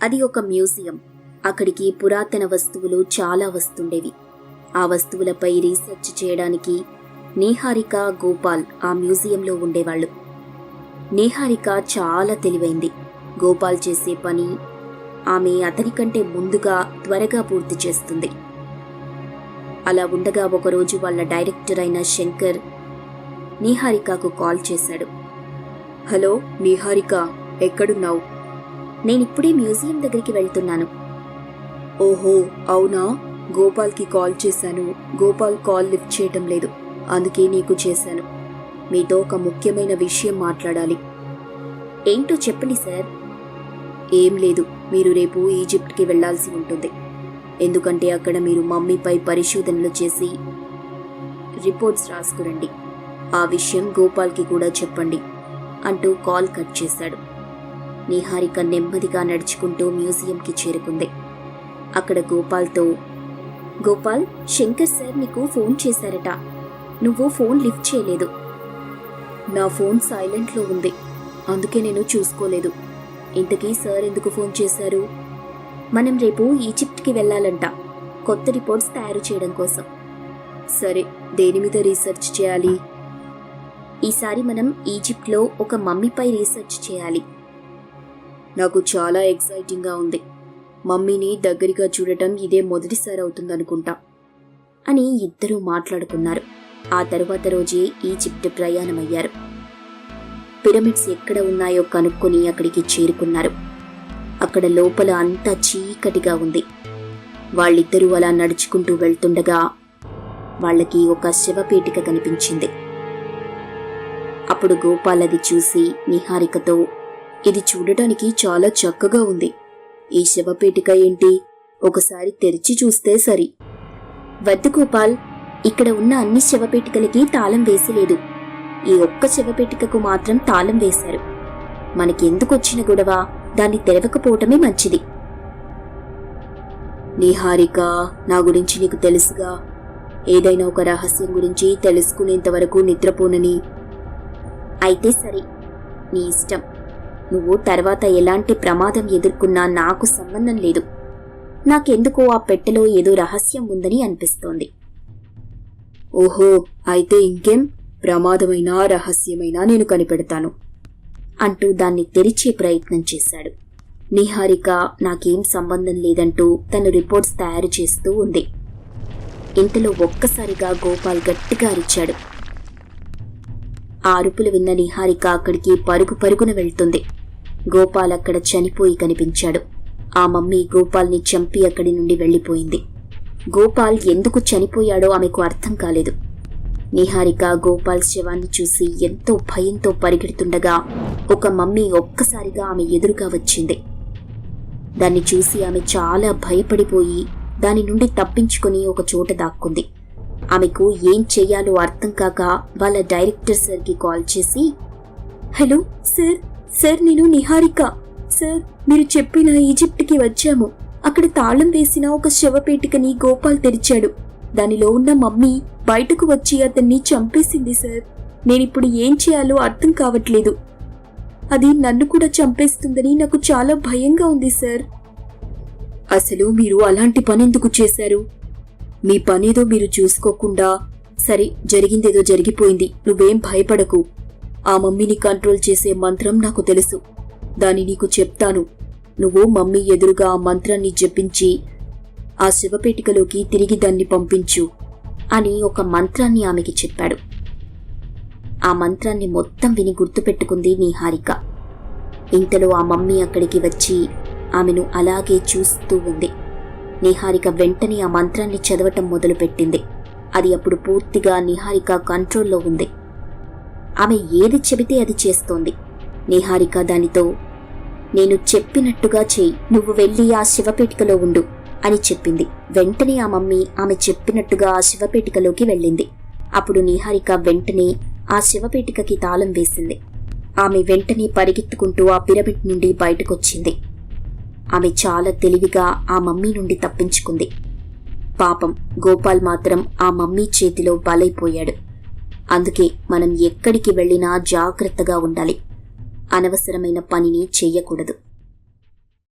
అది ఒక మ్యూజియం. అక్కడికి పురాతన వస్తువులు చాలా వస్తుండేవి. ఆ వస్తువులపై రీసెర్చ్ చేయడానికి నిహారిక, గోపాల్ ఆ మ్యూజియంలో ఉండేవాళ్ళు. నిహారిక చాలా తెలివైంది. గోపాల్ చేసే పని ఆమె అతనికంటే ముందుగా త్వరగా పూర్తి చేస్తుంది. అలా ఉండగా ఒకరోజు వాళ్ళ డైరెక్టర్ అయిన శంకర్ నిహారికకు కాల్ చేశాడు. హలో నిహారిక, ఎక్కడున్నావు? నేనిప్పుడే మ్యూజియం దగ్గరికి వెళ్తున్నాను. ఓహో అవునా, గోపాల్కి కాల్ చేశాను. గోపాల్ కాల్ లిఫ్ట్ చేయటం లేదు, అందుకే నీకు చేశాను. మీతో ఒక ముఖ్యమైన విషయం మాట్లాడాలి. ఏంటో చెప్పండి సార్. ఏం లేదు, మీరు రేపు ఈజిప్ట్కి వెళ్లాల్సి ఉంటుంది. ఎందుకంటే అక్కడ మీరు మమ్మీపై పరిశోధనలు చేసి రిపోర్ట్స్ రాసుకురండి. ఆ విషయం గోపాల్కి కూడా చెప్పండి అంటూ కాల్ కట్ చేశాడు. నిహారిక నెమ్మదిగా నడుచుకుంటూ మ్యూజియంకి చేరుకుంది. అక్కడ గోపాల్తో, గోపాల్, శంకర్ సార్ నీకు ఫోన్ చేశారట. నువ్వు ఫోన్ లిఫ్ట్ చేయలేదు. నా ఫోన్ సైలెంట్లో ఉంది, అందుకే నేను చూసుకోలేదు. ఇంతకీ సార్ ఎందుకు ఫోన్ చేశారు? మనం రేపు ఈజిప్ట్కి వెళ్ళాలంట, కొత్త రిపోర్ట్స్ తయారు చేయడం కోసం. సరే, దేని మీద రీసెర్చ్ చేయాలి? ఈసారి మనం ఈజిప్ట్లో ఒక మమ్మీపై రీసెర్చ్ చేయాలి. నాకు చాలా ఎక్సైటింగ్గా ఉంది. మమ్మీని దగ్గరగా చూడటం ఇదే మొదటిసారి అవుతుందనుకుంటా అని ఇద్దరూ మాట్లాడుకున్నారు. ఆ తరువాత రోజే ఈజిప్ట్ ప్రయాణమయ్యారు. పిరమిడ్స్ ఎక్కడ ఉన్నాయో కనుక్కొని అక్కడికి చేరుకున్నారు. అక్కడ లోపల అంతా చీకటిగా ఉంది. వాళ్ళిద్దరూ అలా నడుచుకుంటూ వెళ్తుండగా వాళ్ళకి ఒక శవపేటిక కనిపించింది. అప్పుడు గోపాల్ అది చూసి నిహారికతో, ఇది చూడటానికి చాలా చక్కగా ఉంది. ఈ శవపేటిక ఏంటి? ఒకసారి తెరిచి చూస్తే సరి. వద్దు గోపాల్, ఇక్కడ ఉన్న అన్ని శవపేటికలకి తాళం వేసిలేదు. ఈ ఒక్క శవపేటికకు మాత్రం తాళం వేశారు. మనకెందుకొచ్చిన గొడవ? దాన్ని తెరవకపోవటమే మంచిది. నిహారిక, నా గురించి నీకు తెలుసుగా. ఏదైనా ఒక రహస్యం గురించి తెలుసుకునేంత వరకు నిద్రపోనని. అయితే సరే, నీ ఇష్టం. నువ్వు తర్వాత ఎలాంటి ప్రమాదం ఎదుర్కొన్నా నాకు సంబంధం లేదు. నాకెందుకో ఆ పెట్టెలో ఏదో రహస్యం ఉందని అనిపిస్తోంది. ఓహో, అయితే ఇంకేం? ప్రమాదమైనా రహస్యమైనా నేను కనిపెడతాను అంటూ దాన్ని తెరిచే ప్రయత్నం చేశాడు. నిహారిక నాకేం సంబంధం లేదంటూ తను రిపోర్ట్స్ తయారు చేస్తూ ఉంది. ఇంతలో ఒక్కసారిగా గోపాల్ గట్టిగా అరిచాడు. ఆ అరుపులు విన్న నిహారిక అక్కడికి పరుగు పరుగున వెళ్తుంది. గోపాల్ అక్కడ చనిపోయి కనిపించాడు. ఆ మమ్మీ గోపాల్ని చంపి అక్కడి నుండి వెళ్లిపోయింది. గోపాల్ ఎందుకు చనిపోయాడో ఆమెకు అర్థం కాలేదు. నిహారిక గోపాల్ శవాన్ని చూసి ఎంతో భయంతో పరిగెడుతుండగా ఒక మమ్మీ ఒక్కసారిగా ఆమె ఎదురుగా వచ్చింది. దాన్ని చూసి ఆమె చాలా భయపడిపోయి దాని నుండి తప్పించుకుని ఒక చోట దాక్కుంది. ఆమెకు ఏం చెయ్యాలో అర్థం కాక వాళ్ళ డైరెక్టర్ సార్కి కాల్ చేసి, హలో సార్, సార్ నేను నిహారిక. సార్, మీరు చెప్పిన ఈజిప్ట్కి వచ్చాము. అక్కడ తాళం వేసిన ఒక శవపేటికని గోపాల్ తెరిచాడు. దానిలో ఉన్న మమ్మీ బయటకు వచ్చి అతన్ని చంపేసింది సార్. నేనిప్పుడు ఏం చేయాలో అర్థం కావట్లేదు. అది నన్ను కూడా చంపేస్తుందని నాకు చాలా భయంగా ఉంది సార్. అసలు మీరు అలాంటి పనెందుకు చేశారు? మీ పనేదో మీరు చూసుకోకుండా. సరే, జరిగిందేదో జరిగిపోయింది, నువ్వేం భయపడకు. ఆ మమ్మీని కంట్రోల్ చేసే మంత్రం నాకు తెలుసు. దాన్ని నీకు చెప్తాను. నువ్వు మమ్మీ ఎదురుగా ఆ మంత్రాన్ని జపించి ఆ శవపేటికలోకి తిరిగి దాన్ని పంపించు అని ఒక మంత్రాన్ని ఆమెకి చెప్పాడు. ఆ మంత్రాన్ని మొత్తం విని గుర్తుపెట్టుకుంది నిహారిక. ఇంతలో ఆ మమ్మీ అక్కడికి వచ్చి ఆమెను అలాగే చూస్తూ ఉంది. నిహారిక వెంటనే ఆ మంత్రాన్ని చదవటం మొదలుపెట్టింది. అది అప్పుడు పూర్తిగా నిహారిక కంట్రోల్లో ఉంది. ఆమె ఏది చెబితే అది చేస్తోంది. నిహారిక దానితో, నేను చెప్పినట్టుగా చెయ్యి, నువ్వు వెళ్ళి ఆ శివపేటికలో ఉండు అని చెప్పింది. వెంటనే ఆ మమ్మీ ఆమె చెప్పినట్టుగా ఆ శివపేటికలోకి వెళ్ళింది. అప్పుడు నిహారిక వెంటనే ఆ శివపేటికకి తాళం వేసింది. ఆమె వెంటనే పరిగెత్తుకుంటూ ఆ పిరమిడ్ నుండి బయటకొచ్చింది. ఆమె చాలా తెలివిగా ఆ మమ్మీ నుండి తప్పించుకుంది. పాపం గోపాల్ మాత్రం ఆ మమ్మీ చేతిలో బలైపోయాడు. అందుకే మనం ఎక్కడికి వెళ్ళినా జాగ్రత్తగా ఉండాలి. అనవసరమైన పనిని చెయ్యకూడదు.